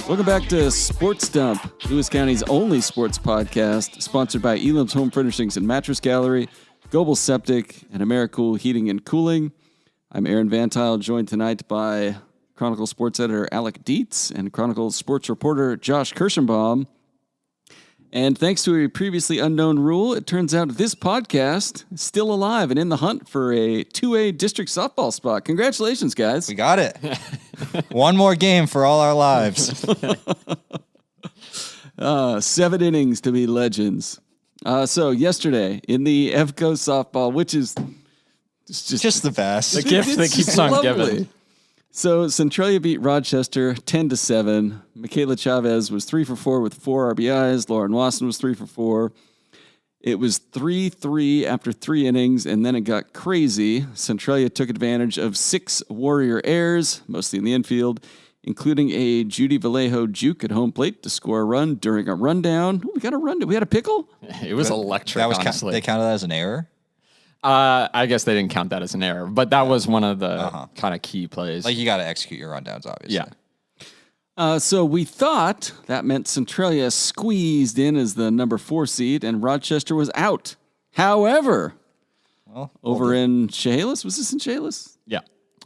Welcome back to Sports Dump, Lewis County's only sports podcast, sponsored by Elam's Home Furnishings and Mattress Gallery, Global Septic, and AmeriCool Heating and Cooling. I'm Aaron Vantile, joined tonight by Chronicle sports editor Alec Dietz and Chronicle sports reporter Josh Kirschenbaum. And thanks to a previously unknown rule, it turns out this podcast is still alive and in the hunt for a 2A district softball spot. Congratulations, guys. We got it. One more game for all our lives. 7 innings to be legends. So yesterday in the EvCo softball, which is just the best. The gift that keeps on giving. So Centralia beat Rochester 10-7. Michaela Chavez was 3 for 4 with 4 RBIs. Lauren Wasson was 3 for 4. It was 3-3 after 3 innings, and then it got crazy. Centralia took advantage of 6 Warrior errors, mostly in the infield, including a Judy Vallejo juke at home plate to score a run during a rundown. Ooh, we got a rundown. We had a pickle? It was electric, honestly. They counted that as an error? I guess they didn't count that as an error, but that was one of the kind of key plays. Like, you got to execute your rundowns, obviously. Yeah. So we thought that meant Centralia squeezed in as the number 4 seed, and Rochester was out. However, over in Chehalis, was this in Chehalis? Yeah.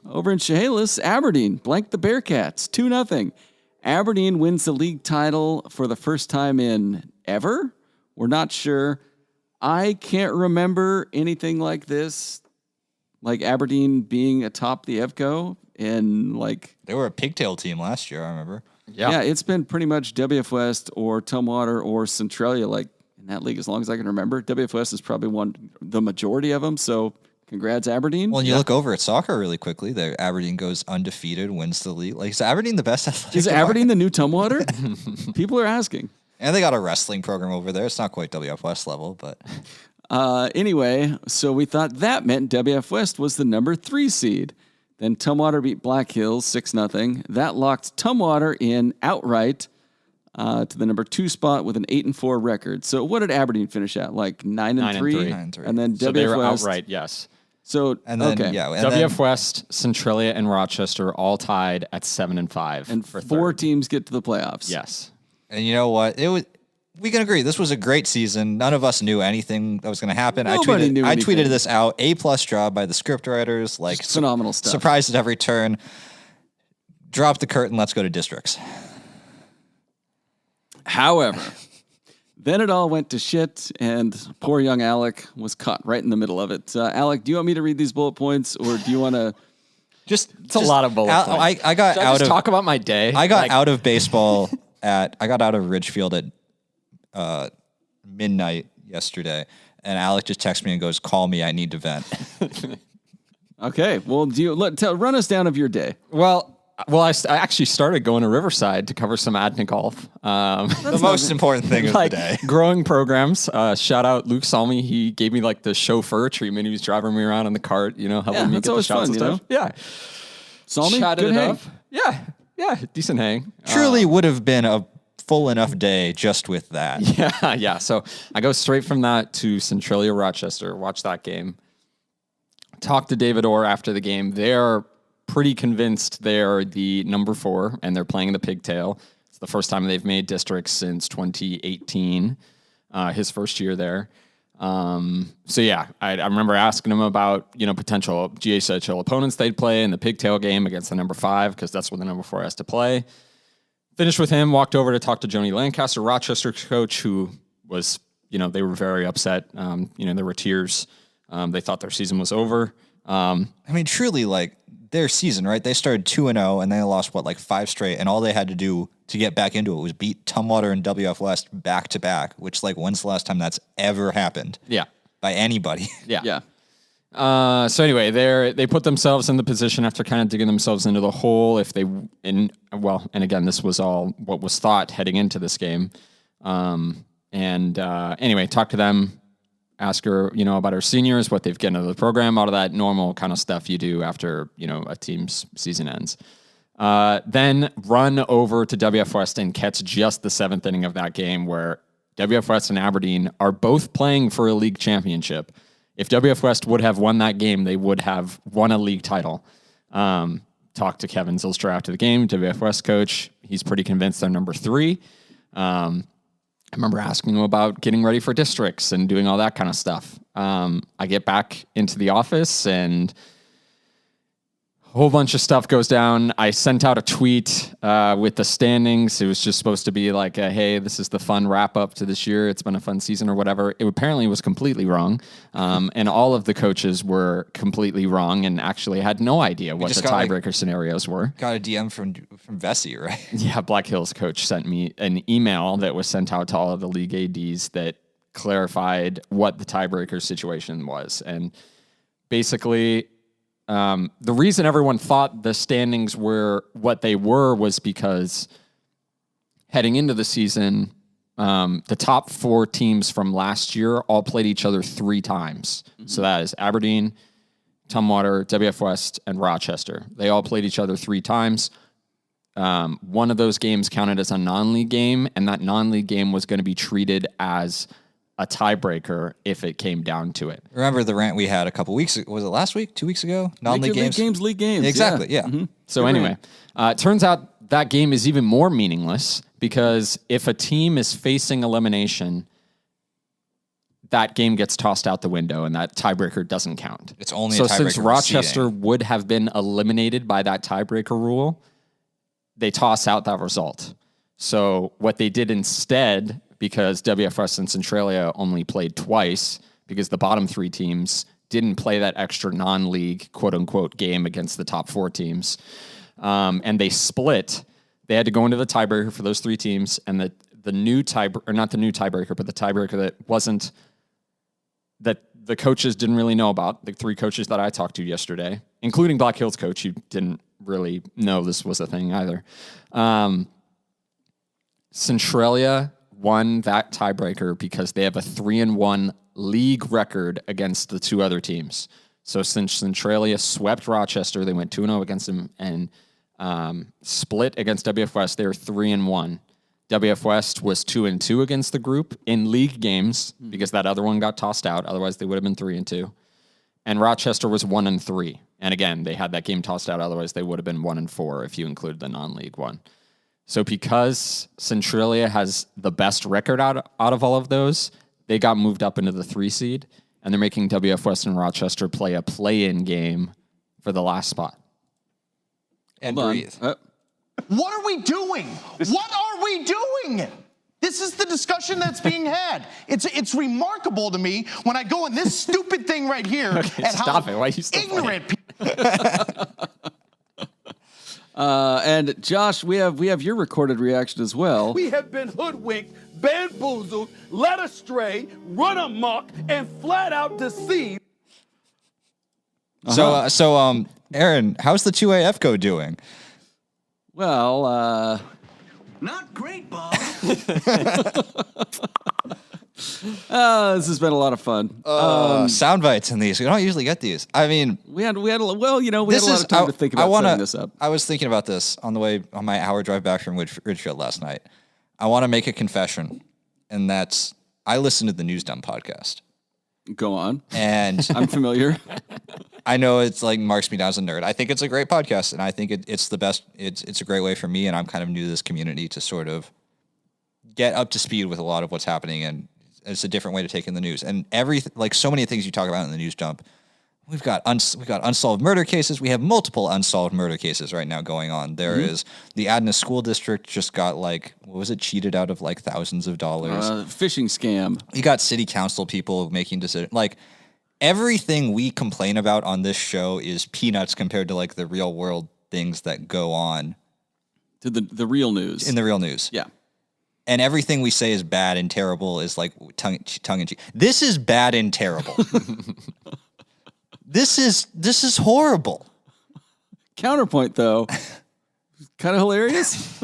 Over in Chehalis, Aberdeen blanked the Bearcats 2-0. Aberdeen wins the league title for the first time in ever. We're not sure. I can't remember anything like this, like Aberdeen being atop the EvCo, and like they were a pigtail team last year, I remember. Yeah, it's been pretty much WF West or Tumwater or Centralia, like in that league as long as I can remember. WF West has probably won the majority of them, so congrats, Aberdeen. Well, you look over at soccer really quickly. Aberdeen goes undefeated, wins the league. Like, is Aberdeen the best athletic? Is Aberdeen the new Tumwater? People are asking. And they got a wrestling program over there. It's not quite WF West level, but... Anyway, so we thought that meant WF West was the number 3 seed. Then Tumwater beat Black Hills 6-0. That locked Tumwater in outright to the number 2 spot with an 8-4 record. So what did Aberdeen finish at? Like 9-3? 9-3. And then So WF they were West. outright, yes. So, and then, okay. Yeah, and WF West, Centralia, and Rochester all tied at 7-5. And for 4 third. teams get to the playoffs. Yes. And you know what? We can agree. This was a great season. None of us knew anything that was going to happen. Nobody knew I anything. tweeted this out. A+ job by the script writers. Like, Just phenomenal stuff. Surprised at every turn. Drop the curtain. Let's go to districts. However, then it all went to shit, and poor young Alec was caught right in the middle of it. Alec, do you want me to read these bullet points, or do you want to... It's a lot of bullet points. I got Should out I just of talk about my day. I got out of baseball I got out of Ridgefield at midnight yesterday, and Alec just texted me and goes, "Call me, I need to vent." Okay, well, run us down of your day. Well, I actually started going to Riverside to cover some Adna golf. The most important thing of the day. Growing programs. Shout out Luke Salmi. He gave me like the chauffeur treatment. He was driving me around in the cart, helping me get the shots and stuff. Yeah. Salmi, Chatted good it hang. up. Yeah, decent hang. Truly would have been a full enough day just with that. Yeah. So I go straight from that to Centralia Rochester. Watch that game. Talk to David Orr after the game. They're pretty convinced they're the number 4 and they're playing the pigtail. It's the first time they've made districts since 2018, his first year there. So yeah, I remember asking him about, potential GHL opponents they'd play in the pigtail game against the number 5, because that's where the number 4 has to play. Finished with him, walked over to talk to Joni Lancaster, Rochester's coach, who was, they were very upset. There were tears. They thought their season was over. I mean, truly, like, their season, right? They started 2-0 and they lost 5 straight, and all they had to do to get back into it was beat Tumwater and WF West back to back. Which, when's the last time that's ever happened? Yeah, by anybody. Yeah. So anyway, they put themselves in the position after kind of digging themselves into the hole. And again, this was all what was thought heading into this game. Anyway, talk to them. Ask her, about her seniors, what they've gotten out of the program, all of that normal kind of stuff you do after, a team's season ends. Then run over to WF West and catch just the 7th inning of that game, where WF West and Aberdeen are both playing for a league championship. If WF West would have won that game, they would have won a league title. To talked to Kevin Zylstra after the game, WF West coach. He's pretty convinced they're number 3. I remember asking him about getting ready for districts and doing all that kind of stuff. I get back into the office and a whole bunch of stuff goes down. I sent out a tweet with the standings. It was just supposed to be like, hey, this is the fun wrap up to this year. It's been a fun season or whatever. It apparently was completely wrong. And all of the coaches were completely wrong and actually had no idea what the tiebreaker scenarios were. Got a DM from Vesey, right? Yeah, Black Hills coach sent me an email that was sent out to all of the league ADs that clarified what the tiebreaker situation was. And basically, the reason everyone thought the standings were what they were was because heading into the season, the top 4 teams from last year all played each other 3 times. Mm-hmm. So that is Aberdeen, Tumwater, WF West, and Rochester. They all played each other 3 times. One of those games counted as a non-league game, and that non-league game was going to be treated as a tiebreaker if it came down to it. Remember the rant we had a couple weeks ago? Was it last week? 2 weeks ago? Non-league games? League games. Exactly, yeah. Mm-hmm. So anyway, it turns out that game is even more meaningless because if a team is facing elimination, that game gets tossed out the window and that tiebreaker doesn't count. It's only so a tiebreaker since Rochester seeding would have been eliminated by that tiebreaker rule, they toss out that result. So what they did instead, because WFS and Centralia only played twice, because the bottom 3 teams didn't play that extra non-league quote-unquote game against the top 4 teams, and they split. They had to go into the tiebreaker for those 3 teams, and the new tiebreaker, or not the new tiebreaker, but the tiebreaker that wasn't, that the coaches didn't really know about, the 3 coaches that I talked to yesterday, including Black Hills coach, who didn't really know this was a thing either. Centralia won that tiebreaker because they have a 3-1 league record against the 2 other teams. So since Centralia swept Rochester, they went 2-0 against them, and split against WF West. They were 3-1. WF West was 2-2 against the group in league games because that other one got tossed out. Otherwise, they would have been 3-2. And Rochester was 1-3. And again, they had that game tossed out. Otherwise, they would have been 1-4 if you included the non-league one. So because Centralia has the best record out of all of those, they got moved up into the 3 seed, and they're making WF West and Rochester play a play-in game for the last spot. and breathe. What are we doing? What are we doing? This is the discussion that's being had. It's remarkable to me when I go on this stupid thing right here Okay, and stop how it. Why are you still ignorant people. And Josh, we have your recorded reaction as well. We have been hoodwinked, bamboozled, led astray, run amok, and flat out deceived. So, Aaron, how's the 2A EvCo doing? Well, Not great, Bob. this has been a lot of fun. Sound bites in these. We don't usually get these. I mean, We had a well, we had a lot of time to think about setting this up. I was thinking about this on my hour drive back from Ridgefield last night. I want to make a confession, and that's I listened to the News Dump podcast. Go on. And I'm familiar. I know it's like marks me down as a nerd. I think it's a great podcast, and I think it's the best. It's a great way for me, and I'm kind of new to this community to sort of get up to speed with a lot of what's happening, and it's a different way to take in the news. And so many things you talk about in the News Dump. We've got unsolved murder cases. We have multiple unsolved murder cases right now going on. There is the Adna School District just got cheated out of like thousands of dollars. Phishing scam. You got city council people making decisions. Like everything we complain about on this show is peanuts compared to like the real world things that go on To the real news. in the real news. Yeah. And everything we say is bad and terrible is like tongue in cheek. This is bad and terrible. This is horrible. Counterpoint, though, kind of hilarious.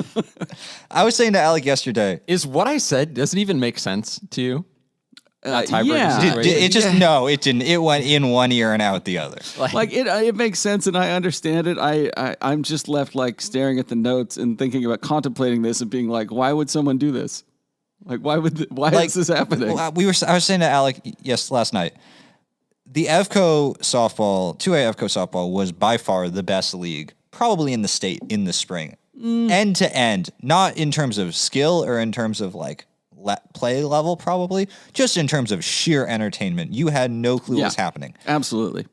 I was saying to Alec yesterday. Is what I said doesn't even make sense to you? Yeah. It didn't. It went in one ear and out the other. Like it makes sense and I understand it. I'm just left like staring at the notes and thinking about contemplating this and being like, why would someone do this? Like, why is this happening? I was saying to Alec last night. The EvCo softball, 2A EvCo softball was by far the best league probably in the state in the spring, end to end, not in terms of skill or in terms of like play level, probably just in terms of sheer entertainment. You had no clue what was happening. Absolutely.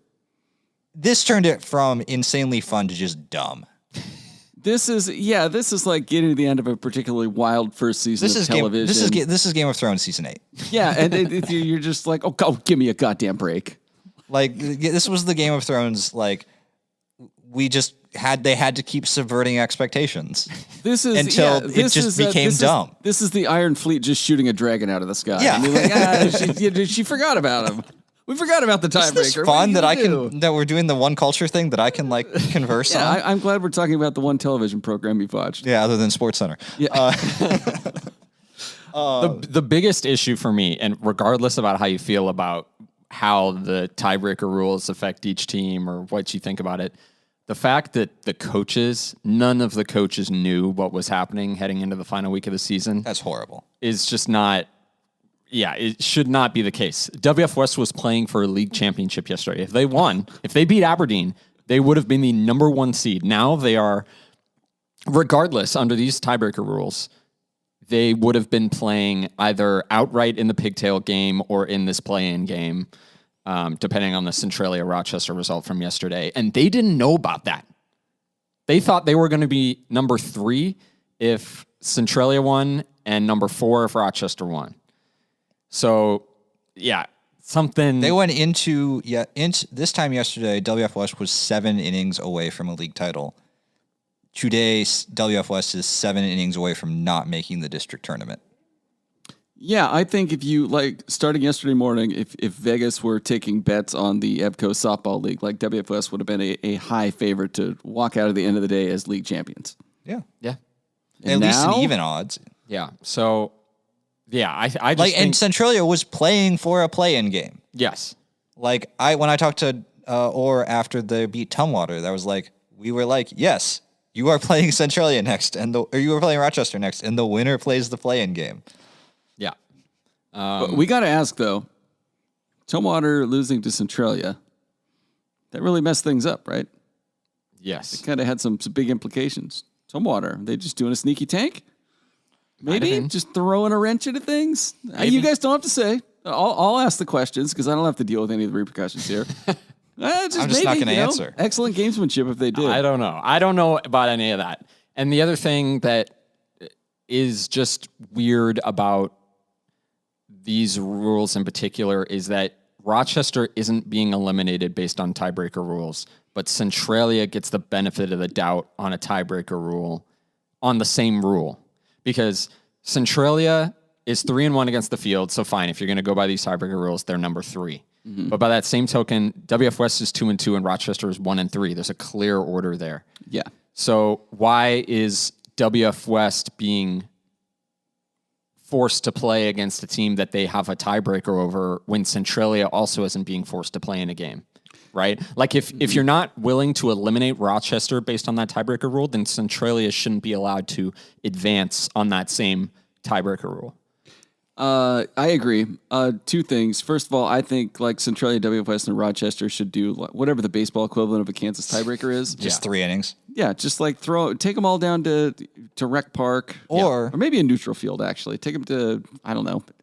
This turned it from insanely fun to just dumb. This is like getting to the end of a particularly wild first season of television. This is Game of Thrones season 8. Yeah, and you're just like, oh, give me a goddamn break. Like this was the Game of Thrones. Like they had to keep subverting expectations. This is until it just became dumb. This is the Iron Fleet just shooting a dragon out of the sky. Yeah, and you're like, she forgot about him. We forgot about the tiebreaker. It's fun that we're doing the one culture thing that I can like converse on. I'm glad we're talking about the one television program you've watched. Yeah, other than SportsCenter. Yeah. The biggest issue for me, and regardless about how you feel about how the tiebreaker rules affect each team or what you think about it, the fact that none of the coaches knew what was happening heading into the final week of the season. That's horrible. Is just not. Yeah, it should not be the case. WF West was playing for a league championship yesterday. If they won, if they beat Aberdeen, they would have been the number 1 seed. Now they are, regardless, under these tiebreaker rules, they would have been playing either outright in the pigtail game or in this play-in game, depending on the Centralia-Rochester result from yesterday. And they didn't know about that. They thought they were going to be number 3 if Centralia won and number 4 if Rochester won. So, yeah, something... They went into this time yesterday, WF West was 7 innings away from a league title. Today, WF West is 7 innings away from not making the district tournament. Yeah, I think if you, starting yesterday morning, if Vegas were taking bets on the EvCo softball league, WF West would have been a high favorite to walk out at the end of the day as league champions. Yeah. Yeah. At least in even odds. Yeah, so... Yeah, I just think... And Centralia was playing for a play-in game. Yes. When I talked to Orr after they beat Tumwater, we were like, yes, you are playing Centralia next, or you are playing Rochester next, and the winner plays the play-in game. Yeah. But we got to ask, though, Tumwater losing to Centralia, that really messed things up, right? Yes. It kind of had some big implications. Tumwater, they just doing a sneaky tank? Maybe just throwing a wrench into things. You guys don't have to say. I'll ask the questions because I don't have to deal with any of the repercussions here. I'm just not going to answer. Excellent gamesmanship if they did. I don't know. I don't know about any of that. And the other thing that is just weird about these rules in particular is that Rochester isn't being eliminated based on tiebreaker rules, but Centralia gets the benefit of the doubt on a tiebreaker rule on the same rule. Because Centralia is 3-1 against the field, so fine. If you're going to go by these tiebreaker rules, they're number 3. Mm-hmm. But by that same token, WF West is 2-2 and Rochester is 1-3. There's a clear order there. Yeah. So why is WF West being forced to play against a team that they have a tiebreaker over when Centralia also isn't being forced to play in a game? Right? If you're not willing to eliminate Rochester based on that tiebreaker rule, then Centralia shouldn't be allowed to advance on that same tiebreaker rule. I agree. 2 things. First of all, I think Centralia, WF West, and Rochester should do whatever the baseball equivalent of a Kansas tiebreaker is. Just 3 innings. Yeah, just take them all down to Rec Park or maybe a neutral field. Actually, take them to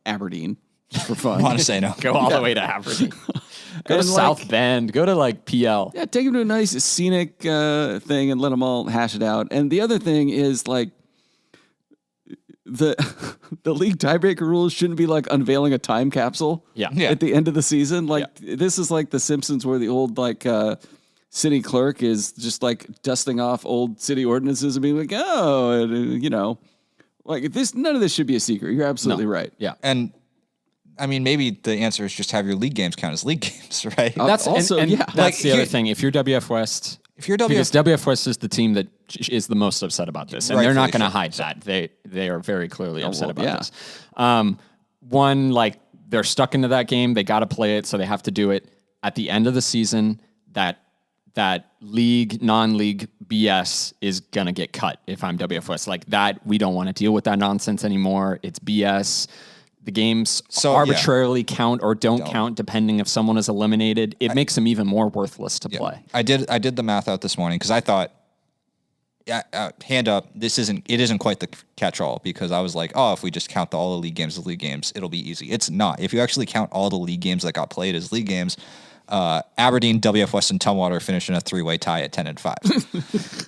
Aberdeen just for fun. I want to say no. Go all the way to Aberdeen. Go to South Bend. Go to PL. Yeah, take them to a nice scenic thing and let them all hash it out. And the other thing is the league tiebreaker rules shouldn't be unveiling a time capsule. Yeah. At the end of the season, this is like The Simpsons, where the old city clerk is just dusting off old city ordinances and being like, this. None of this should be a secret. You're absolutely right. Yeah. And I mean, maybe the answer is just have your league games count as league games, right? That's also that's the other thing. If you're WF West, because WF West is the team that is the most upset about this, and they're not going to hide that. They are very clearly upset about this. One, they're stuck into that game. They got to play it, so they have to do it at the end of the season. That league, non-league BS is going to get cut if I'm WF West. That, we don't want to deal with that nonsense anymore. It's BS. The games arbitrarily count or don't count depending if someone is eliminated. It makes them even more worthless to play. I did the math out this morning because I thought hand up, it isn't quite the catch-all, because I was like, oh, if we just count all the league games as league games, it'll be easy. It's not. If you actually count all the league games that got played as league games, Aberdeen, WF West, and Tumwater finished in a 3-way tie at 10-5.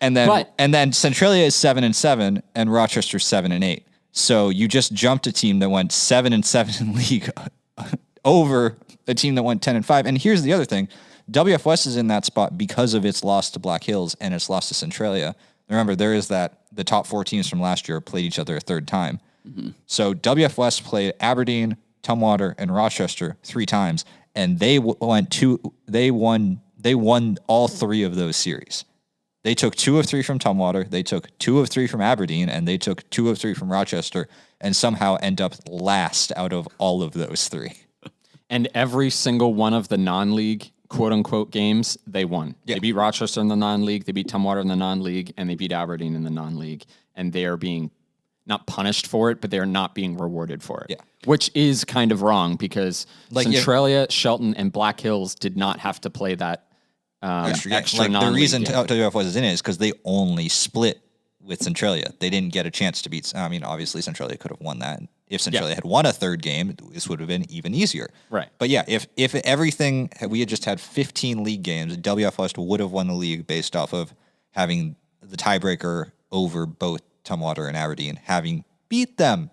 and then Centralia is 7-7, and Rochester 7-8. So you just jumped a team that went 7-7 in league over a team that went 10-5. And here's the other thing. WF West is in that spot because of its loss to Black Hills and its loss to Centralia. Remember, there is the top 4 teams from last year played each other a third time. Mm-hmm. So WF West played Aberdeen, Tumwater, and Rochester 3 times, and they won all 3 of those series. They took 2 of 3 from Tumwater, they took 2 of 3 from Aberdeen, and they took 2 of 3 from Rochester, and somehow end up last out of all of those 3. And every single one of the non-league quote-unquote games, they won. Yeah. They beat Rochester in the non-league, they beat Tumwater in the non-league, and they beat Aberdeen in the non-league. And they are being not punished for it, but they're not being rewarded for it. Yeah. Which is kind of wrong, because Centralia, Shelton, and Black Hills did not have to play that extra non-league. The reason WF was in it is because they only split with Centralia. They didn't get a chance to beat. I mean, obviously, Centralia could have won that. If Centralia had won a third game, this would have been even easier. Right. But yeah, if everything, we had just had 15 league games, WF West would have won the league based off of having the tiebreaker over both Tumwater and Aberdeen, having beat them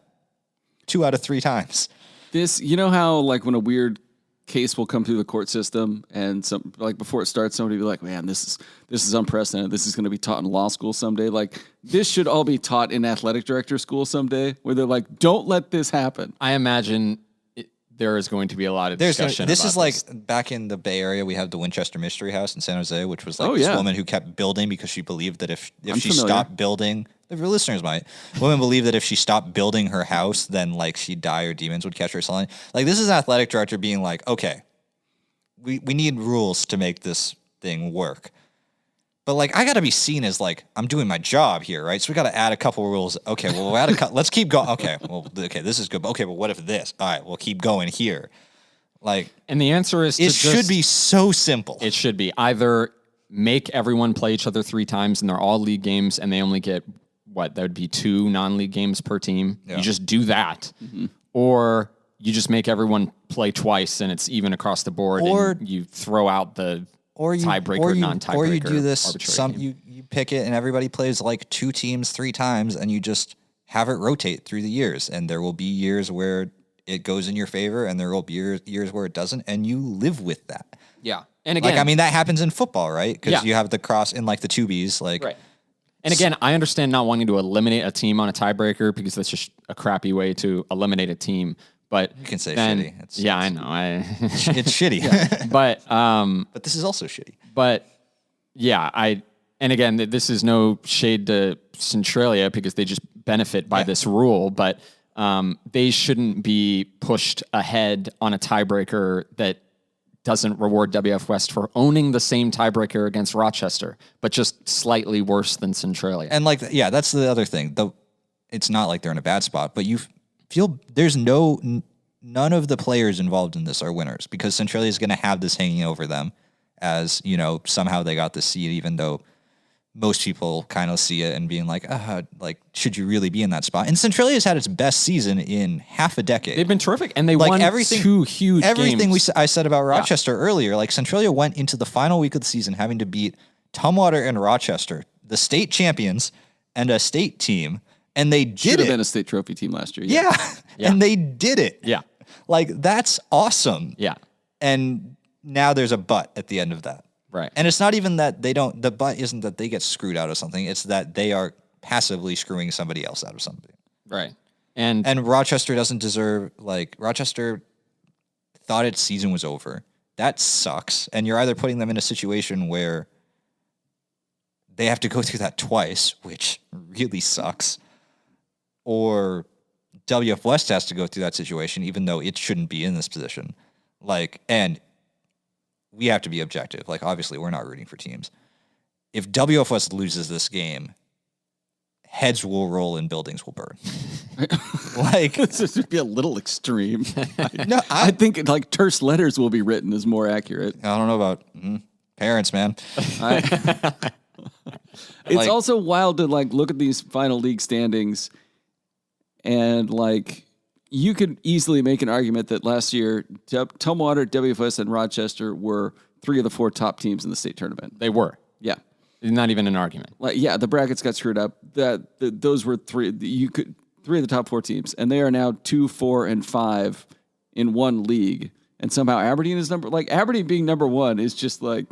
2 out of 3 times. This, you know how like when a weird case will come through the court system, and some like before it starts, somebody will be like, "Man, this is unprecedented. This is going to be taught in law school someday." Like this should all be taught in athletic director school someday, where they're like, "Don't let this happen." I imagine there is going to be a lot of discussion. This is like back in the Bay Area, we have the Winchester Mystery House in San Jose, which was like this woman who kept building because she believed that if she stopped building, the listeners might, women believe that if she stopped building her house, then like she'd die or demons would catch her. Something like this is an athletic director being like, okay, we need rules to make this thing work. But like, I got to be seen as like, I'm doing my job here, right? So we got to add a couple of rules. Okay, well, we'll add let's keep going. Okay, well, okay, this is good. Okay, well, what if this? All right, we'll keep going here. Like, and the answer is, it should be so simple. It should be either make everyone play each other 3 times, and they're all league games, and they only get that would be 2 non-league games per team. Yeah. You just do that, or you just make everyone play twice, and it's even across the board, or and you throw out the tiebreaker, non-tiebreaker. Or you do this, you pick it and everybody plays like 2 teams 3 times, and you just have it rotate through the years. And there will be years where it goes in your favor, and there will be years where it doesn't, and you live with that. Yeah. And again, like, I mean, that happens in football, right? Because you have the cross in like the 2Bs, like. Right. And again, I understand not wanting to eliminate a team on a tiebreaker, because that's just a crappy way to eliminate a team. But you can say shitty. I know. It's shitty. Yeah. But this is also shitty. But yeah, and again, this is no shade to Centralia, because they just benefit by this rule, but they shouldn't be pushed ahead on a tiebreaker that doesn't reward WF West for owning the same tiebreaker against Rochester, but just slightly worse than Centralia. And like, yeah, that's the other thing. It's not like they're in a bad spot, but you feel there's none of the players involved in this are winners, because Centralia is going to have this hanging over them as, somehow they got the seed, even though most people kind of see it and being like, should you really be in that spot? And Centralia has had its best season in half a decade. They've been terrific, and they won 2 huge games. I said about Rochester earlier, like Centralia went into the final week of the season having to beat Tumwater and Rochester, the state champions and a state team. And they did it. Should have been a state trophy team last year. Yeah. And they did it. Yeah. Like, that's awesome. Yeah. And now there's a but at the end of that. Right. And it's not even that the but isn't that they get screwed out of something. It's that they are passively screwing somebody else out of something. Right. And Rochester doesn't deserve, Rochester thought its season was over. That sucks. And you're either putting them in a situation where they have to go through that twice, which really sucks, or WF West has to go through that situation, even though it shouldn't be in this position. And we have to be objective. Obviously, we're not rooting for teams. If WF West loses this game, heads will roll and buildings will burn. This would be a little extreme. I think terse letters will be written is more accurate. I don't know about parents, man. It's Like- also wild to like look at these final league standings and like you could easily make an argument that last year Tumwater, WFS, and Rochester were 3 of the 4 top teams in the state tournament. They were. Yeah. Not even an argument. Like, yeah, the brackets got screwed up. Those were 3 of the top 4 teams, and they are now 2, 4, and 5 in one league. And somehow Aberdeen is Aberdeen being number 1 is just like,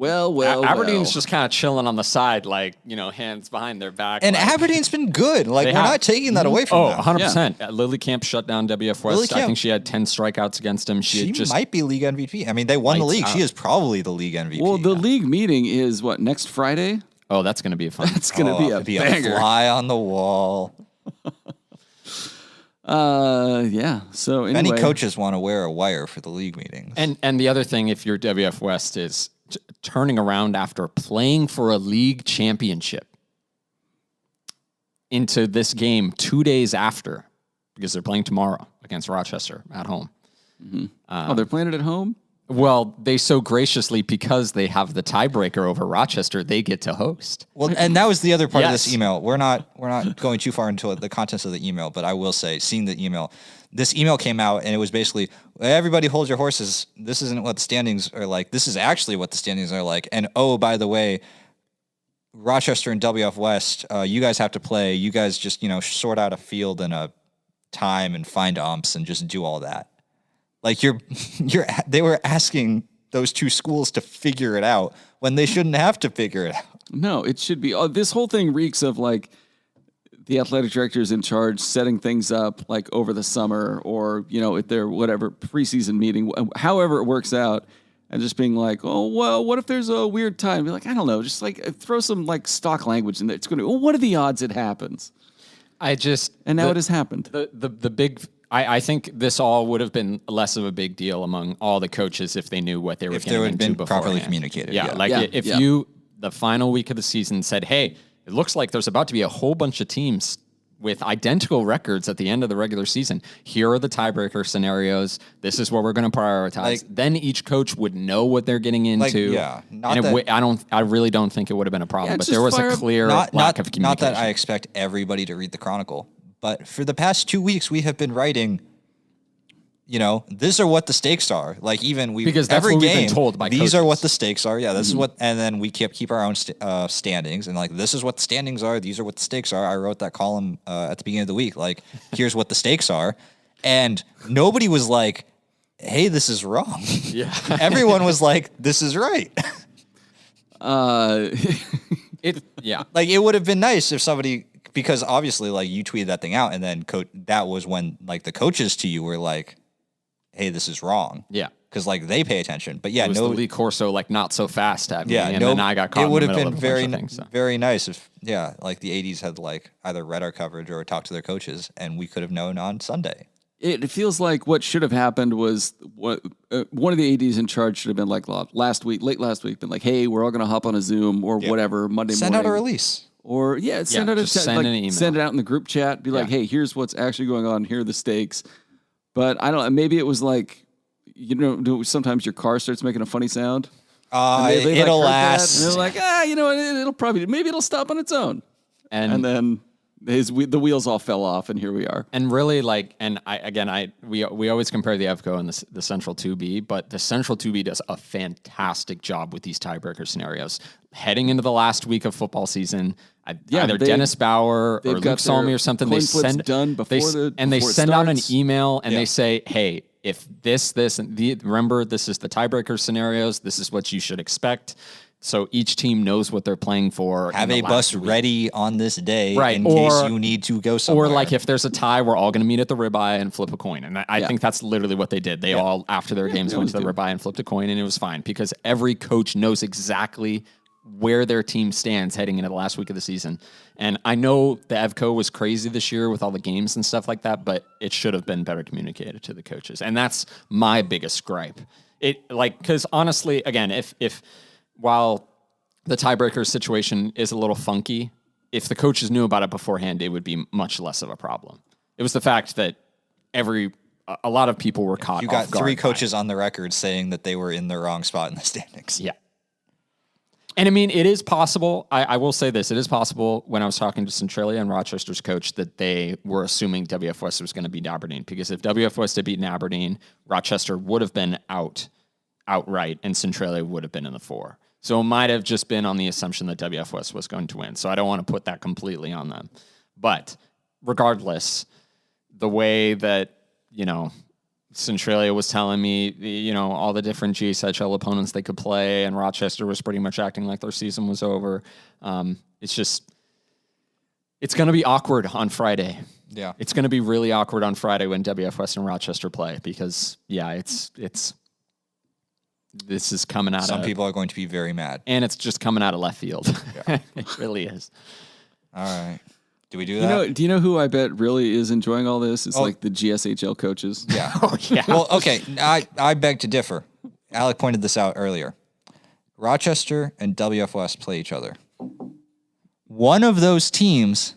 Aberdeen's just kind of chilling on the side, like, hands behind their back. And like, Aberdeen's been good. Like, They we're have. not taking that away from them. 100%. Lily Camp shut down WF Lily West. I Camp- think she had 10 strikeouts against him. She had just might be league MVP. I mean, they won the Lights league. out. She is probably the league MVP. well, the league meeting is what, next Friday? Oh, that's going to be fun. It's going to be a It'd be a banger. fly on the wall. Yeah. So anyway, Many coaches want to wear a wire for the league meetings. And the other thing, if you're WF West, is turning around after playing for a league championship into this game 2 days after, because they're playing tomorrow against Rochester at home. they're playing it at home. Well, they so graciously, because they have the tiebreaker over Rochester, they get to host. Well, and that was the other part of this Yes. email. We're not going too far into the contents of the email, but I will say, seeing the email, this email came out and it was basically, everybody hold your horses. This isn't what the standings are like. This is actually what the standings are like. And oh, by the way, Rochester and WF West, you guys have to play. You guys just, sort out a field and a time and find umps and just do all that. Like they were asking those 2 schools to figure it out when they shouldn't have to figure it out. No, it should be. This whole thing reeks of like the athletic director is in charge setting things up like over the summer or, if they're whatever preseason meeting, however it works out, and just being like, oh, well, what if there's a weird time? Be like, I don't know, just like throw some like stock language in there. It's going to, what are the odds it happens? And now it has happened. The big... I think this all would have been less of a big deal among all the coaches if they knew what they were If getting there had into been beforehand. properly communicated. Yeah, if Yeah. you, the final week of the season, said, hey, it looks like there's about to be a whole bunch of teams with identical records at the end of the regular season. Here are the tiebreaker scenarios. This is what we're going to prioritize. Then each coach would know what they're getting into. I really don't think it would have been a problem. Yeah, but just there was fire a up- clear lack of communication. Not that I expect everybody to read the Chronicle, but for the past 2 weeks, we have been writing, these are what the stakes are. Like Because that's every what we've been game, told by these are coaches. what the stakes are. Yeah, this is what, and then we keep our own standings, and like this is what the standings are. These are what the stakes are. I wrote that column at the beginning of the week. Like, here's what the stakes are, and nobody was like, "Hey, this is wrong." Yeah. Everyone was like, "This is right." Like, it would have been nice if somebody, because obviously, like, you tweeted that thing out, and then that was when, like, the coaches to you were like, hey, this is wrong. Yeah. Because, like, they pay attention. But, yeah, It was the Lee Corso, like, not so fast at me. yeah, And then I got caught it in would the have middle been of a bunch of things. So. very nice if, like, the 80s had, like, either read our coverage or talked to their coaches, and we could have known on Sunday. It feels like what should have happened was what one of the ADs in charge should have been like late last week, been like, hey, we're all going to hop on a Zoom or whatever Monday Send morning. out a release. Or send out send an email. Send it out in the group chat. Be like, hey, here's what's actually going on. Here are the stakes. But I don't. Maybe it was like, sometimes your car starts making a funny sound. They it'll heard that, last. and they're like, it'll probably maybe it'll stop on its own. And then the wheels all fell off, and here we are. And really, we always compare the EvCo and the Central 2B, but the Central 2B does a fantastic job with these tiebreaker scenarios. Heading into the last week of football season, either Dennis Bauer or Luke Salmi or something, they send done before they send out an starts. email and they say, hey, if this, and remember, this is the tiebreaker scenarios. This is what you should expect. So each team knows what they're playing for. Have a bus ready on this day in or, case you need to go somewhere. Or like if there's a tie, we're all going to meet at the ribeye and flip a coin. And I think that's literally what they did. They all, after their games, went to the ribeye and flipped a coin, and it was fine because every coach knows exactly where their team stands heading into the last week of the season. And I know the EvCo was crazy this year with all the games and stuff like that, but it should have been better communicated to the coaches. And that's my biggest gripe. Because honestly, again, if while the tiebreaker situation is a little funky, if the coaches knew about it beforehand, it would be much less of a problem. It was the fact that a lot of people were caught off guard. You got 3 coaches on the record saying that they were in the wrong spot in the standings. Yeah. And I mean, it is possible. I will say this. It is possible when I was talking to Centralia and Rochester's coach that they were assuming WF West was going to beat Aberdeen, because if WF West had beaten Aberdeen, Rochester would have been outright and Centralia would have been in the 4. So it might have just been on the assumption that WF West was going to win. So I don't want to put that completely on them. But regardless, the way that, Centralia was telling me, all the different GSHL opponents they could play, and Rochester was pretty much acting like their season was over. It's going to be awkward on Friday. Yeah. It's going to be really awkward on Friday when WF West and Rochester play, because this is coming out Some people are going to be very mad. and it's just coming out of left field. Yeah. It really is. All right. Do we do that? Do you know who I bet really is enjoying all this? It's like the GSHL coaches. Yeah. Oh, yeah. Well, okay. I beg to differ. Alec pointed this out earlier. Rochester and WF West play each other. One of those teams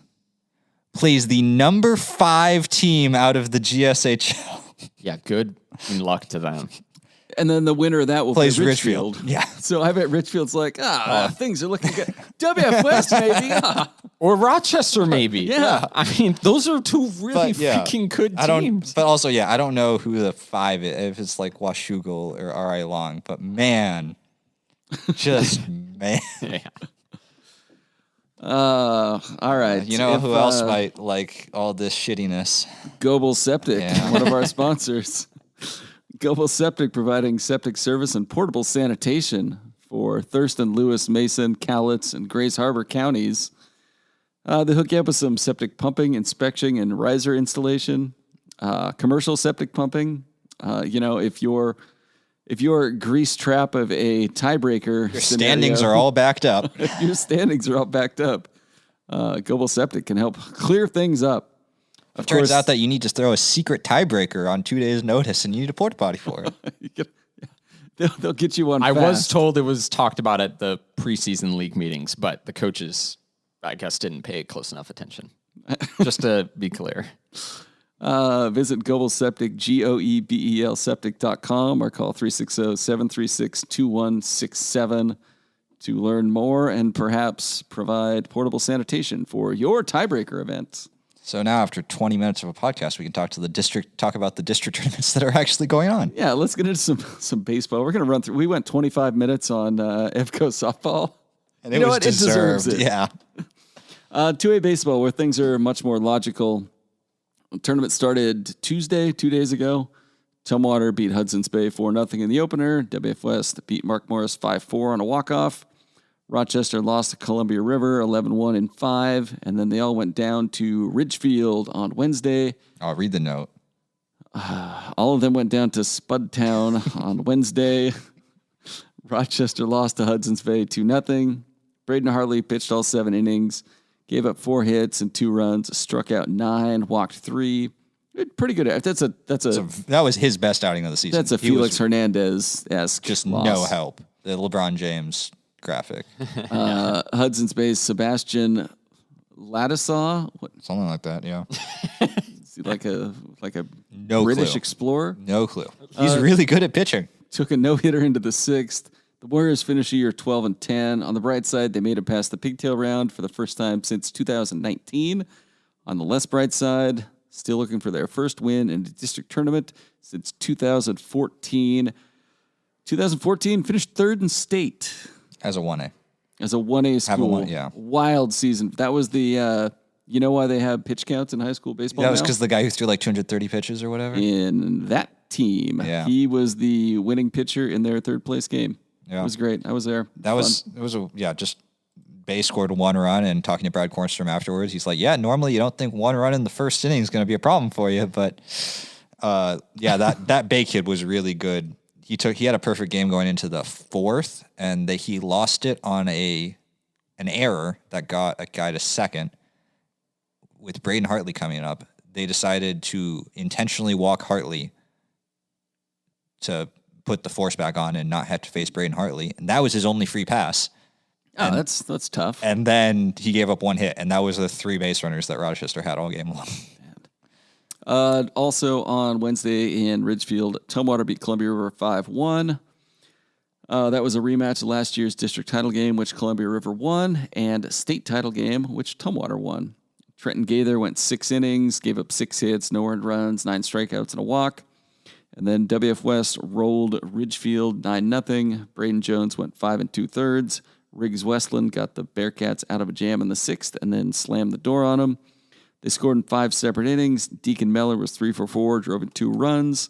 plays the number 5 team out of the GSHL. Yeah, good luck to them. And then the winner of that will Plays play Richfield. Richfield. Yeah. So I bet Richfield's like, things are looking good. WF West, maybe. Or Rochester, maybe. Yeah. I mean, those are two really freaking good teams. But also, I don't know who the 5 is, if it's like Washougal or R.I. Long, but man, man. Yeah. All right. You know who else might like all this shittiness? Global Septic, Yeah. one of our sponsors. Global Septic, providing septic service and portable sanitation for Thurston, Lewis, Mason, Cowlitz, and Grays Harbor counties. They hook you up with some septic pumping, inspection, and riser installation. Commercial septic pumping. If your grease trap of a tiebreaker Your standings are all backed up. your standings are all backed up. Global Septic can help clear things up. Of Turns course, out that you need to throw a secret tiebreaker on 2 days' notice, and you need a porta potty for it. they'll get you one. I fast. was told it was talked about at the preseason league meetings, but the coaches, I guess, didn't pay close enough attention. Just to be clear. Visit Global Septic, GOEBEL septic.com, or call 360-736-2167 to learn more and perhaps provide portable sanitation for your tiebreaker event. So now, after 20 minutes of a podcast, we can talk about the district tournaments that are actually going on. Yeah, let's get into some baseball. We're going to run through. We went 25 minutes on EvCo softball. And it was deserved. It deserves it. Yeah. 2A baseball, where things are much more logical. The tournament started Tuesday, 2 days ago. Tumwater beat Hudson's Bay 4-0 in the opener. WF West beat Mark Morris 5-4 on a walk-off. Rochester lost to Columbia River 11-1 in 5, and then they all went down to Ridgefield on Wednesday. I'll read the note. All of them went down to Spudtown on Wednesday. Rochester lost to Hudson's Bay 2-0. Braden Hartley pitched all 7 innings, gave up 4 hits and 2 runs, struck out 9, walked 3. Pretty good. That was his best outing of the season. That's a Felix Hernandez-esque just loss. no help. The LeBron James graphic. Hudson's Bay's Sebastian Ladisaw, Something like that, yeah. is he like a No British clue. explorer? No clue. He's really good at pitching. Took a no-hitter into the 6th. The Warriors finished the year 12-10. On the bright side, they made it past the pigtail round for the first time since 2019. On the less bright side, still looking for their first win in the district tournament since 2014. 2014 finished 3rd in state As a 1A. as a 1A school. Yeah. Wild season. That was the, you know why they have pitch counts in high school baseball That was now? because the guy who threw like 230 pitches or whatever. In that team, Yeah. he was the winning pitcher in their 3rd place game. Yeah. It was great. I was there. Just Bay scored 1 run, and talking to Brad Kornstrom afterwards, he's like, yeah, normally you don't think 1 run in the first inning is going to be a problem for you, but that Bay kid was really good. He had a perfect game going into the 4th, and he lost it on an error that got a guy to 2nd. With Braden Hartley coming up, they decided to intentionally walk Hartley to put the force back on and not have to face Braden Hartley, and that was his only free pass. Oh, that's tough. And then he gave up 1 hit, and that was the 3 base runners that Rochester had all game long. Also on Wednesday in Ridgefield, Tumwater beat Columbia River 5-1. That was a rematch of last year's district title game, which Columbia River won, and state title game, which Tumwater won. Trenton Gaither went 6 innings, gave up 6 hits, no earned runs, 9 strikeouts, and a walk. And then WF West rolled Ridgefield 9-0. Braden Jones went 5 2/3. Riggs Westland got the Bearcats out of a jam in the 6th and then slammed the door on them. They scored in 5 separate innings. Deacon Meller was 3 for 4, drove in 2 runs.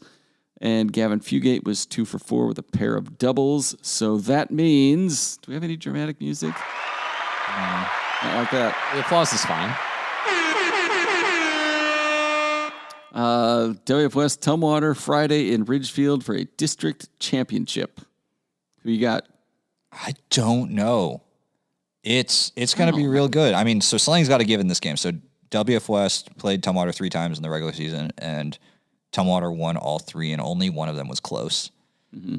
And Gavin Fugate was 2 for 4 with a pair of doubles. So that means, do we have any dramatic music? Not like that. The applause is fine. WF West Tumwater Friday in Ridgefield for a district championship. Who you got? I don't know. It's going to be real good. I mean, so something's got to give in this game. So WF West played Tumwater 3 times in the regular season, and Tumwater won all 3, and only one of them was close. Mm-hmm.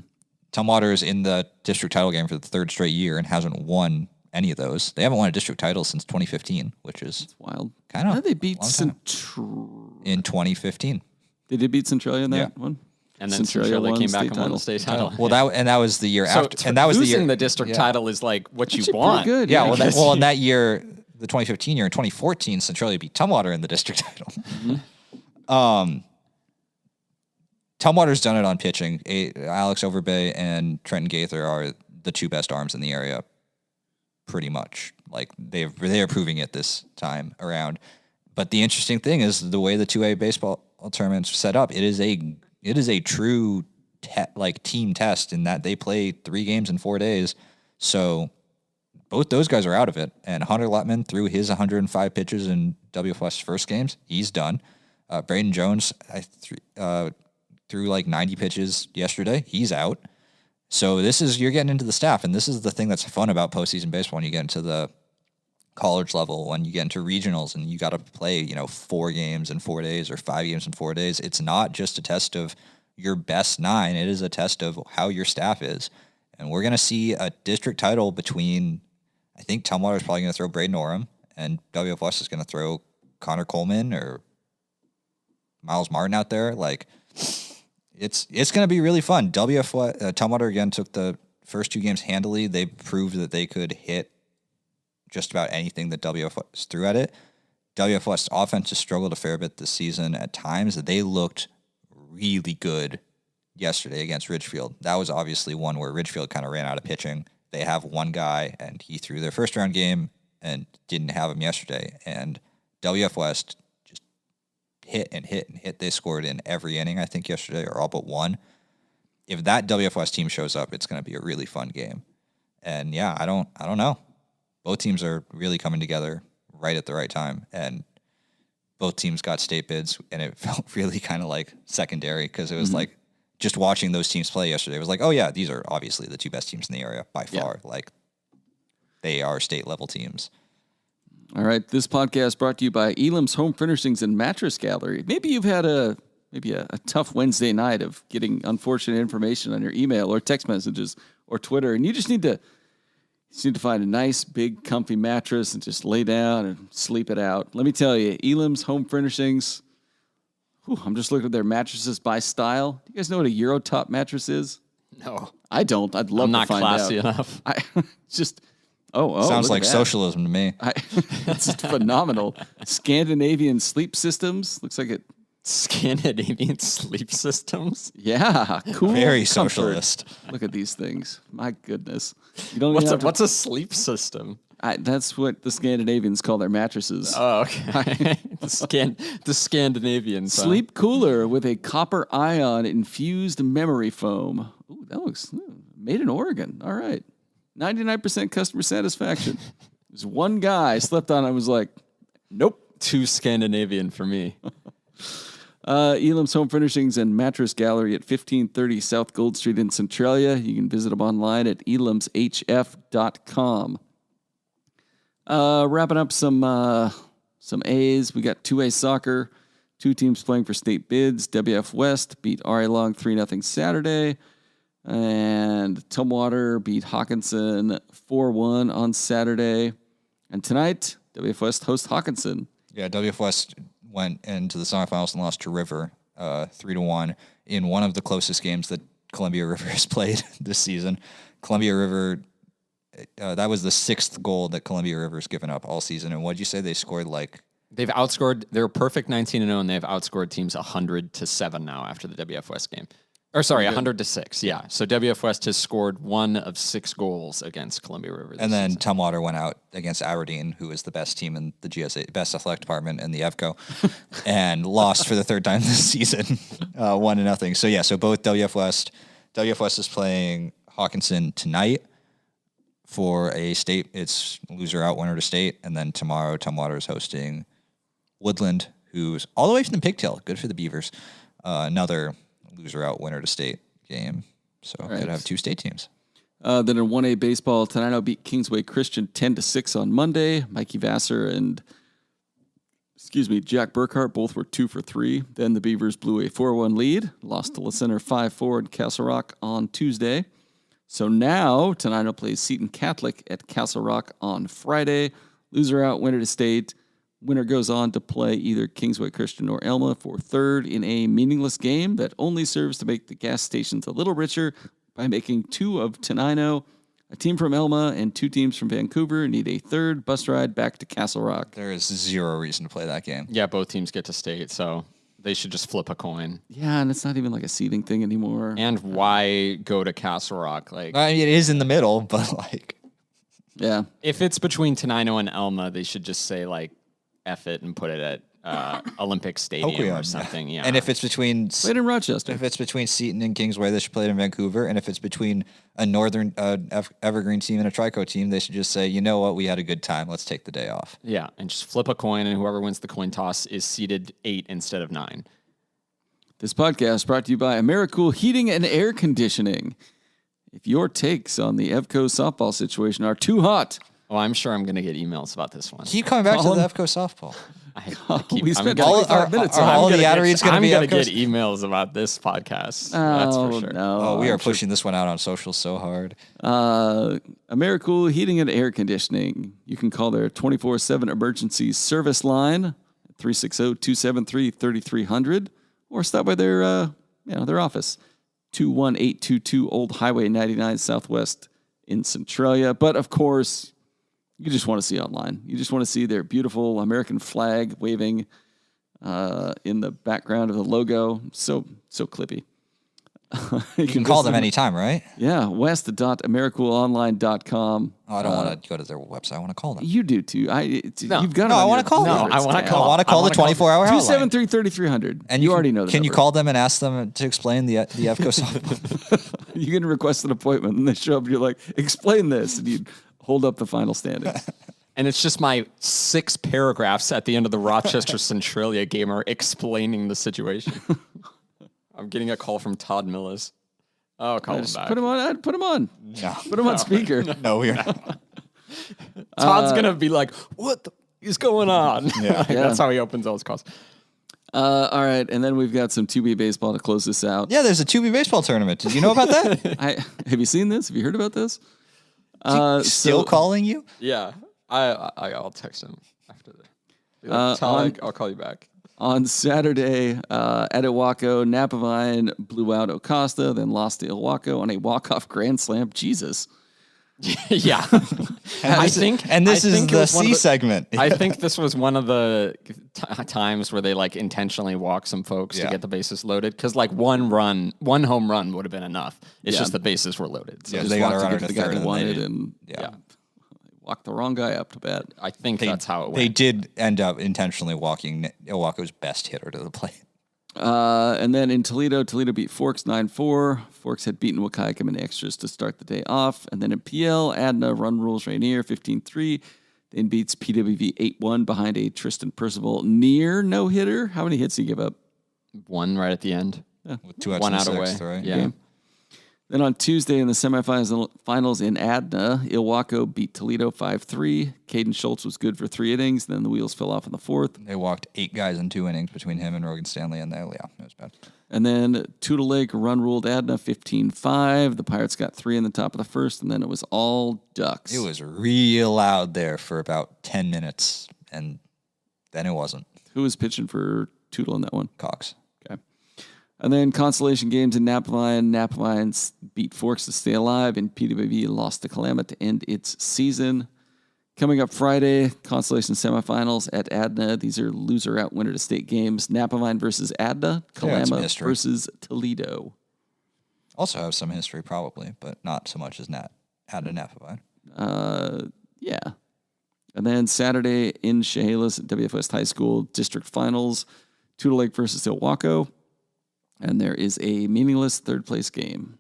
Tumwater is in the district title game for the 3rd straight year and hasn't won any of those. They haven't won a district title since 2015, which is wild. Kind of. How did they beat in 2015? They did beat Centralia in that one. And then Centralia came back and won the state title. Well, that was the year after. And that was losing the year. The district title is like what you Pretty want. good. Yeah. Well, in that year, the 2015 year, in 2014, Centralia beat Tumwater in the district title. Mm-hmm. Tumwater's done it on pitching. Alex Overbay and Trenton Gaither are the 2 best arms in the area, pretty much. Like they are proving it this time around. But the interesting thing is the way the 2A baseball tournament's set up. It is a true team test in that they play 3 games in 4 days. So both those guys are out of it. And Hunter Lutman threw his 105 pitches in WFS's first games. He's done. Braden Jones threw like 90 pitches yesterday. He's out. So you're getting into the staff, and this is the thing that's fun about postseason baseball when you get into the college level, when you get into regionals and you got to play, 4 games in 4 days or 5 games in 4 days. It's not just a test of your best 9. It is a test of how your staff is. And we're going to see a district title between, I think Tumwater is probably going to throw Braden Orem, and WF West is going to throw Connor Coleman or Miles Martin out there. Like, it's going to be really fun. Tumwater again took the first 2 games handily. They proved that they could hit just about anything that WF West threw at it. WF West's offense has struggled a fair bit this season at times. They looked really good yesterday against Ridgefield. That was obviously one where Ridgefield kind of ran out of pitching. They have one guy, and he threw their first round game and didn't have him yesterday. And WF West just hit and hit and hit. They scored in every inning, I think, yesterday, or all but one. If that WF West team shows up, it's going to be a really fun game. And yeah, I don't know. Both teams are really coming together right at the right time, and both teams got state bids, and it felt really kind of like secondary because it was like just watching those teams play yesterday. It was like, oh yeah, these are obviously the 2 best teams in the area by far. Yeah. Like they are state level teams. All right, this podcast brought to you by Elam's Home Furnishings and Mattress Gallery. Maybe you've had a tough Wednesday night of getting unfortunate information on your email or text messages or Twitter, and you just need to find a nice, big, comfy mattress and just lay down and sleep it out. Let me tell you, Elam's Home Furnishings, I'm just looking at their mattresses by style. Do you guys know what a Eurotop mattress is? No. I don't. I'd love to find out. I'm not classy enough. Sounds like socialism to me. It's phenomenal. Scandinavian sleep systems. Looks like it. Scandinavian sleep systems? Yeah, cool. Very comfort. Socialist. Look at these things. My goodness. You don't What's a sleep system? That's what the Scandinavians call their mattresses. Oh, okay. the Scandinavians. Sleep cooler with a copper ion infused memory foam. Ooh, that looks made in Oregon. All right. 99% customer satisfaction. There's one guy slept on it and was like, nope. Too Scandinavian for me. Elam's Home Furnishings and Mattress Gallery at 1530 South Gold Street in Centralia. You can visit them online at elamshf.com. Wrapping up some A's. We got 2A soccer. 2 teams playing for state bids. WF West beat RA Long 3-0 Saturday. And Tumwater beat Hawkinson 4-1 on Saturday. And tonight, WF West hosts Hawkinson. Yeah, WF West went into the semifinals and lost to River 3-1 in one of the closest games that Columbia River has played this season. Columbia River, that was the 6th goal that Columbia River's given up all season. And what'd you say they scored like? They've outscored. They're perfect 19-0, and they've outscored teams 100-7 now after the WF West game. Or sorry, 100-6. Yeah. So WF West has scored 1 of 6 goals against Columbia River. And then Tumwater went out against Aberdeen, who is the best team in the GSA, best athletic department in the EvCo, and lost for the 3rd time this season, 1-0. So yeah, so both WF West is playing Hawkinson tonight for a state. It's loser out, winner to state, and then tomorrow Tumwater is hosting Woodland, who's all the way from the Pigtail. Good for the Beavers. Another loser out, winner to state game. So could have 2 state teams. Then in 1A baseball, Tenino beat Kingsway Christian 10-6 on Monday. Mikey Vassar and Jack Burkhart both were 2 for 3. Then the Beavers blew a 4-1 lead, lost to La Center 5-4 in Castle Rock on Tuesday. So now Tenino plays Seton Catholic at Castle Rock on Friday. Loser out, winner to state. Winner goes on to play either Kingsway Christian or Elma for 3rd in a meaningless game that only serves to make the gas stations a little richer by making 2 of Tenino. A team from Elma and 2 teams from Vancouver need a 3rd bus ride back to Castle Rock. There is 0 reason to play that game. Yeah, both teams get to state, so they should just flip a coin. Yeah, and it's not even like a seeding thing anymore. And why go to Castle Rock? Like, I mean, it is in the middle, but like, yeah, if it's between Tenino and Elma, they should just say like, F it and put it at Olympic Stadium Hoquiam, or something. Yeah. And if it's between played in Rochester, if it's between Seton and Kingsway, they should play it in Vancouver. And if it's between a Northern Evergreen team and a Trico team, they should just say, you know what, we had a good time. Let's take the day off. Yeah, and just flip a coin, and whoever wins the coin toss is seated 8 instead of 9. This podcast brought to you by AmeriCool Heating and Air Conditioning. If your takes on the EvCo softball situation are too hot, Oh, I'm sure I'm going to get emails about this one. Keep coming back to the EvCo softball. we spent all 25 minutes on all it. the ad reads going to be I'm going to EvCo? get emails about this podcast. That's for sure. No. Oh, we are pushing this one out on social so hard. AmeriCool Heating and Air Conditioning. You can call their 24/7 emergency service line at 360-273-3300 or stop by their their office, 21822 Old Highway 99 Southwest in Centralia. But of course, you just want to see online. You just want to see their beautiful American flag waving in the background of the logo. So clippy. You can call them anytime, right? Yeah, west.americoolonline.com. Oh, I don't want to go to their website. I want to call them. You do too. You've got it. No, I want to call them. I want to call. I want to call the 24-hour hotline. 273-3300. And you already know the Can number. you call them and ask them to explain the EvCo softball? You can request an appointment, and they show up. You're like, explain this, and you hold up the final standings. And it's just my 6 paragraphs at the end of the Rochester Centralia game are explaining the situation. I'm getting a call from Todd Millis. Oh, call him back. Put him on. Put him on. No. Put him on speaker. No, we are not. Todd's gonna be like, "What is going on?" Yeah. That's how he opens all his calls. All right, and then we've got some 2B baseball to close this out. Yeah, there's a 2B baseball tournament. Did you know about that? Have you seen this? Have you heard about this? Still calling you? Yeah, I'll text him after that. I'll call you back. On Saturday at EvCo, Napavine blew out Acosta, then lost to Ilwaco on a walk-off grand slam. Jesus. Yeah. This is the C segment. I think this was one of the times where they like intentionally walk some folks to get the bases loaded. Because like one home run would have been enough. It's just the bases were loaded. So Yeah, Just they got a walked to runner get to the guy third who and wanted, they and yeah. walked the wrong guy up to bat. I think that's how it went. They did end up intentionally walking Ilwaco's best hitter to the plate. And then in Toledo beat Forks 9-4. Forks had beaten Wahkiakum in extras to start the day off. And then in PL, Adna run rules Rainier 15-3. Then beats PWV 8-1 behind a Tristan Percival near no-hitter. How many hits did he give up? One right at the end. With 2 outs One in out the away. sixth, right? Yeah. Then on Tuesday in the semifinals in Adna, Ilwaco beat Toledo 5-3. Caden Schultz was good for 3 innings. Then the wheels fell off in the 4th. They walked 8 guys in 2 innings between him and Rogan Stanley, and it was bad. And then Tootle Lake run ruled Adna 15-5. The Pirates got 3 in the top of the 1st, and then it was all Ducks. It was real loud there for about 10 minutes, and then it wasn't. Who was pitching for Tootle in that one? Cox. Okay. And then consolation games in Napavine. Napavine beat Forks to stay alive, and PWB lost to Kalama to end its season. Coming up Friday, consolation semifinals at Adna. These are loser out winner to state games. Napavine versus Adna. Kalama versus Toledo. Also have some history probably, but not so much as Adna Napavine. Yeah. And then Saturday in Chehalis at WF West High School district finals. Tudor Lake versus Ilwaco. And there is a meaningless third place game.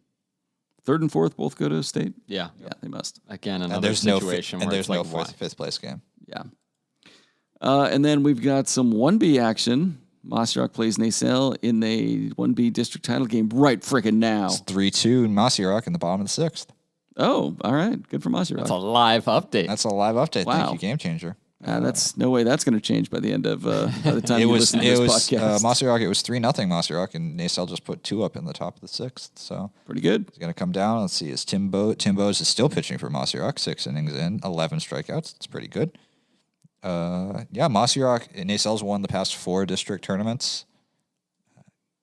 Third and fourth both go to state? Yeah. Yeah, they must. Again, another situation where there's it's no like, fifth place game. Yeah. And then we've got some 1B action. Mossy Rock plays Nacelle in the 1B district title game right frickin' now. It's 3-2 in Mossy Rock in the bottom of the 6th. Oh, all right. Good for Mossy Rock. That's a live update. That's a live update. Wow. Thank you, Game Changer. That's no way that's going to change by the end of by the time you listen to this podcast. Mossy Rock. It was 3-0 Mossy Rock, and Nacelle just put 2 up in the top of the 6th. So pretty good. It's going to come down. Let's see. Is Tim Bowes is still pitching for Mossy Rock. 6 innings in, 11 strikeouts. It's pretty good. Mossy Rock. Nacelle's won the past 4 district tournaments.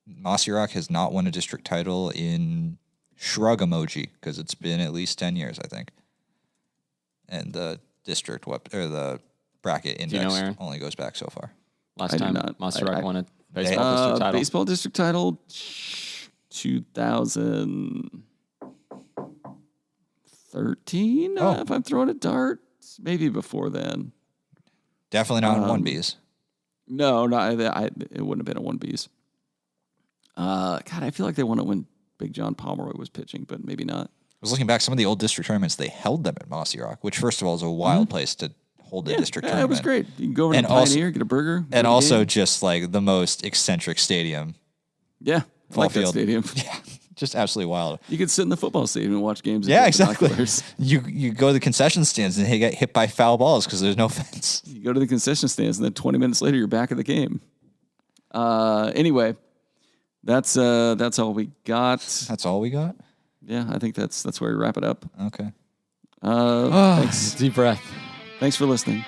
Mossy Rock has not won a district title in shrug emoji because it's been at least 10 years, I think. And the district the bracket index only goes back so far. Last time Mossy Rock won a baseball district title. Baseball district title, 2013. If I'm throwing a dart, maybe before then. Definitely not in 1Bs. No, it wouldn't have been a 1Bs. God, I feel like they won it when Big John Pomeroy was pitching, but maybe not. I was looking back, some of the old district tournaments, they held them at Mossy Rock, which, first of all, is a wild place to hold a district tournament. Yeah, it was great. You can go over to Pioneer, get a burger. And also just like the most eccentric stadium. Yeah, I like that stadium. Yeah, just absolutely wild. You could sit in the football stadium and watch games. Yeah, exactly. You go to the concession stands and they get hit by foul balls because there's no fence. You go to the concession stands and then 20 minutes later, you're back at the game. Anyway, that's all we got. That's all we got? Yeah, I think that's where we wrap it up. Okay. Thanks. Deep breath. Thanks for listening.